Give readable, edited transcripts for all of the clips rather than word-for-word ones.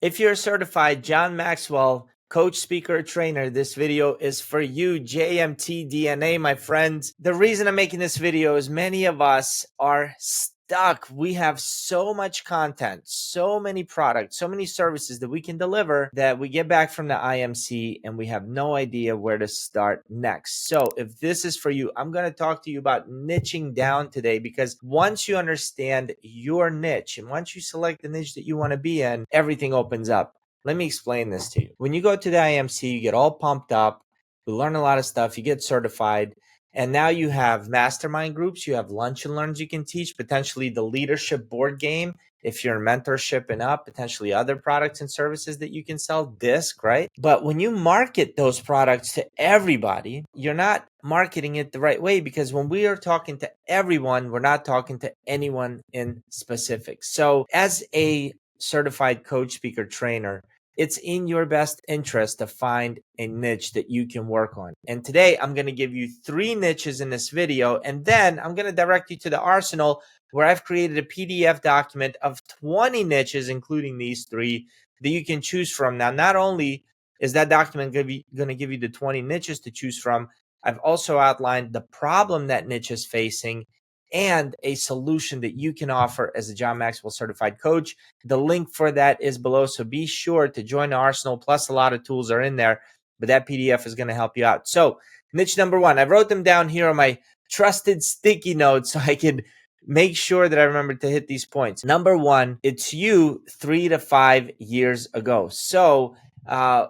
If you're a certified John Maxwell coach, speaker, trainer, this video is for you. JMT DNA, my friends. The reason I'm making this video is many of us are stuck. We have so much content, so many products, so many services that we can deliver that we get back from the IMC and we have no idea where to start next. So if this is for you, I'm going to talk to you about niching down today, because once you understand your niche and once you select the niche that you want to be in, everything opens up. Let me explain this to you. When you go to the IMC, you get all pumped up, you learn a lot of stuff, you get certified, and now you have mastermind groups, you have lunch and learns you can teach, potentially the leadership board game, if you're in mentorship and up, potentially other products and services that you can sell, disc, right? But when you market those products to everybody, you're not marketing it the right way, because when we are talking to everyone, we're not talking to anyone in specific. So as a certified coach, speaker, trainer, it's in your best interest to find a niche that you can work on. And today I'm going to give you 3 niches in this video, and then I'm going to direct you to the arsenal where I've created a PDF document of 20 niches, including these 3, that you can choose from. Now, not only is that document going to give you the 20 niches to choose from, I've also outlined the problem that niche is facing and a solution that you can offer as a John Maxwell certified coach. The link for that is below, so be sure to join the arsenal. Plus, a lot of tools are in there, but that PDF is going to help you out. So, niche number 1, I wrote them down here on my trusted sticky notes so I could make sure that I remember to hit these points. Number 1, it's you 3 to 5 years ago. So,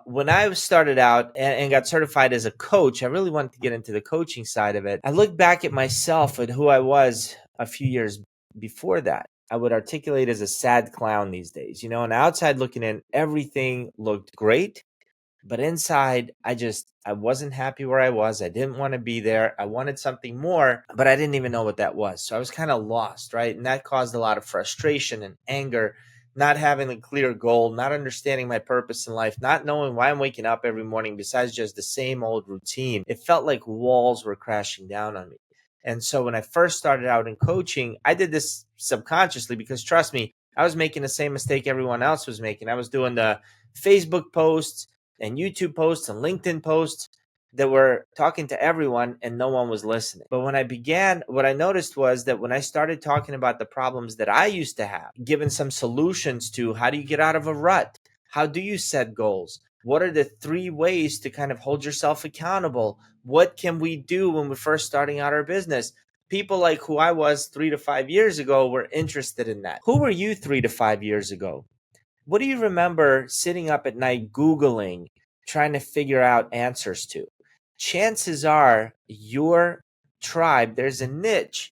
when I started out and got certified as a coach, I really wanted to get into the coaching side of it. I look back at myself and who I was a few years before that. I would articulate as a sad clown these days. You know, on the outside looking in, everything looked great, but inside, I wasn't happy where I was. I didn't want to be there. I wanted something more, but I didn't even know what that was. So I was kind of lost, right? And that caused a lot of frustration and anger, not having a clear goal, not understanding my purpose in life, not knowing why I'm waking up every morning besides just the same old routine. It felt like walls were crashing down on me. And so when I first started out in coaching, I did this subconsciously because, trust me, I was making the same mistake everyone else was making. I was doing the Facebook posts and YouTube posts and LinkedIn posts that were talking to everyone and no one was listening. But when I began, what I noticed was that when I started talking about the problems that I used to have, given some solutions to how do you get out of a rut? How do you set goals? What are the 3 ways to kind of hold yourself accountable? What can we do when we're first starting out our business? People like who I was 3 to 5 years ago were interested in that. Who were you 3 to 5 years ago? What do you remember sitting up at night Googling, trying to figure out answers to? Chances are your tribe, there's a niche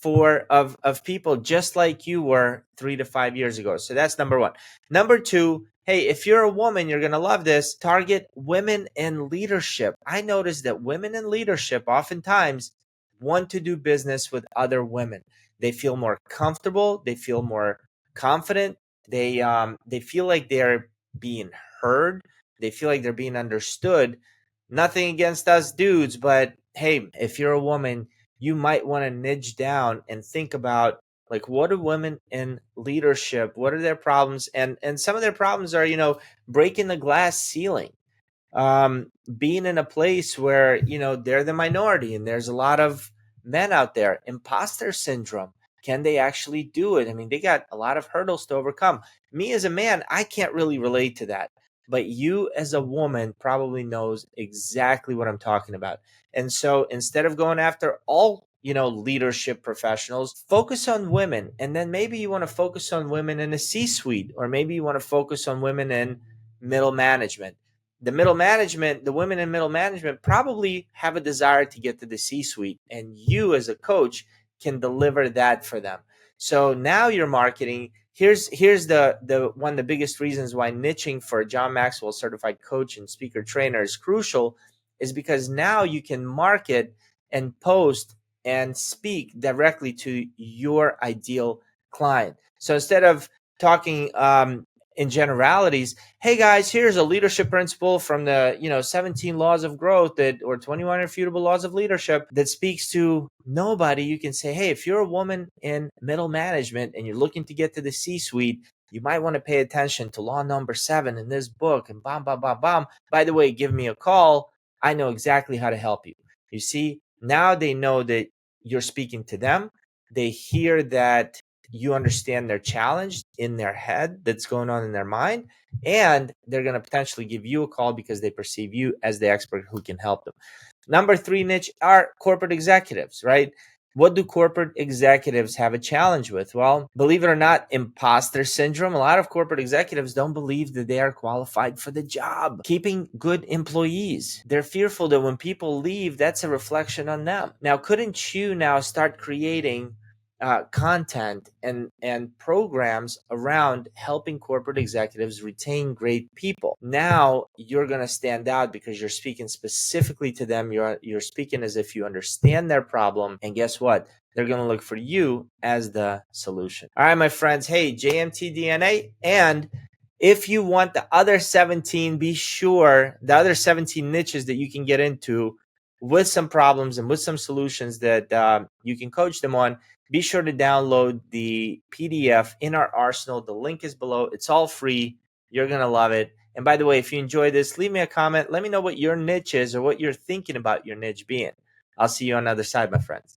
of people just like you were 3 to 5 years ago. So that's number 1. Number 2, hey, if you're a woman, you're going to love this. Target women in leadership. I noticed that women in leadership oftentimes want to do business with other women. They feel more comfortable. They feel more confident. They feel like they're being heard. They feel like they're being understood. Nothing against us dudes, but hey, if you're a woman, you might want to niche down and think about, like, what are women in leadership? What are their problems? And some of their problems are, breaking the glass ceiling, being in a place where, they're the minority and there's a lot of men out there. Imposter syndrome. Can they actually do it? I mean, they got a lot of hurdles to overcome. Me as a man, I can't really relate to that. But you as a woman probably knows exactly what I'm talking about. And so instead of going after all, leadership professionals, focus on women. And then maybe you want to focus on women in a C-suite, or maybe you want to focus on women in middle management. The women in middle management probably have a desire to get to the C-suite, and you as a coach can deliver that for them. So now you're marketing. Here's the one of the biggest reasons why niching for a John Maxwell certified coach and speaker trainer is crucial, is because now you can market and post and speak directly to your ideal client. So instead of talking in generalities, hey guys, here's a leadership principle from the 17 laws of growth or 21 irrefutable laws of leadership that speaks to nobody, you can say, hey, if you're a woman in middle management and you're looking to get to the C-suite, you might want to pay attention to law number 7 in this book, and bam, bam, bam, bam. By the way, give me a call. I know exactly how to help you. You see, now they know that you're speaking to them. They hear that you understand their challenge in their head that's going on in their mind, and they're going to potentially give you a call because they perceive you as the expert who can help them. Number 3 niche are corporate executives, right? What do corporate executives have a challenge with? Well, believe it or not, imposter syndrome. A lot of corporate executives don't believe that they are qualified for the job. Keeping good employees. They're fearful that when people leave, that's a reflection on them. Now, couldn't you now start creating content and programs around helping corporate executives retain great people? Now you're going to stand out because you're speaking specifically to them. You're speaking as if you understand their problem, and guess what? They're going to look for you as the solution. All right, my friends. Hey, JMT DNA. And if you want the other 17, be sure the other 17 niches that you can get into with some problems and with some solutions that you can coach them on, be sure to download the PDF in our arsenal. The link is below. It's all free. You're going to love it. And by the way, if you enjoy this, leave me a comment. Let me know what your niche is or what you're thinking about your niche being. I'll see you on the other side, my friends.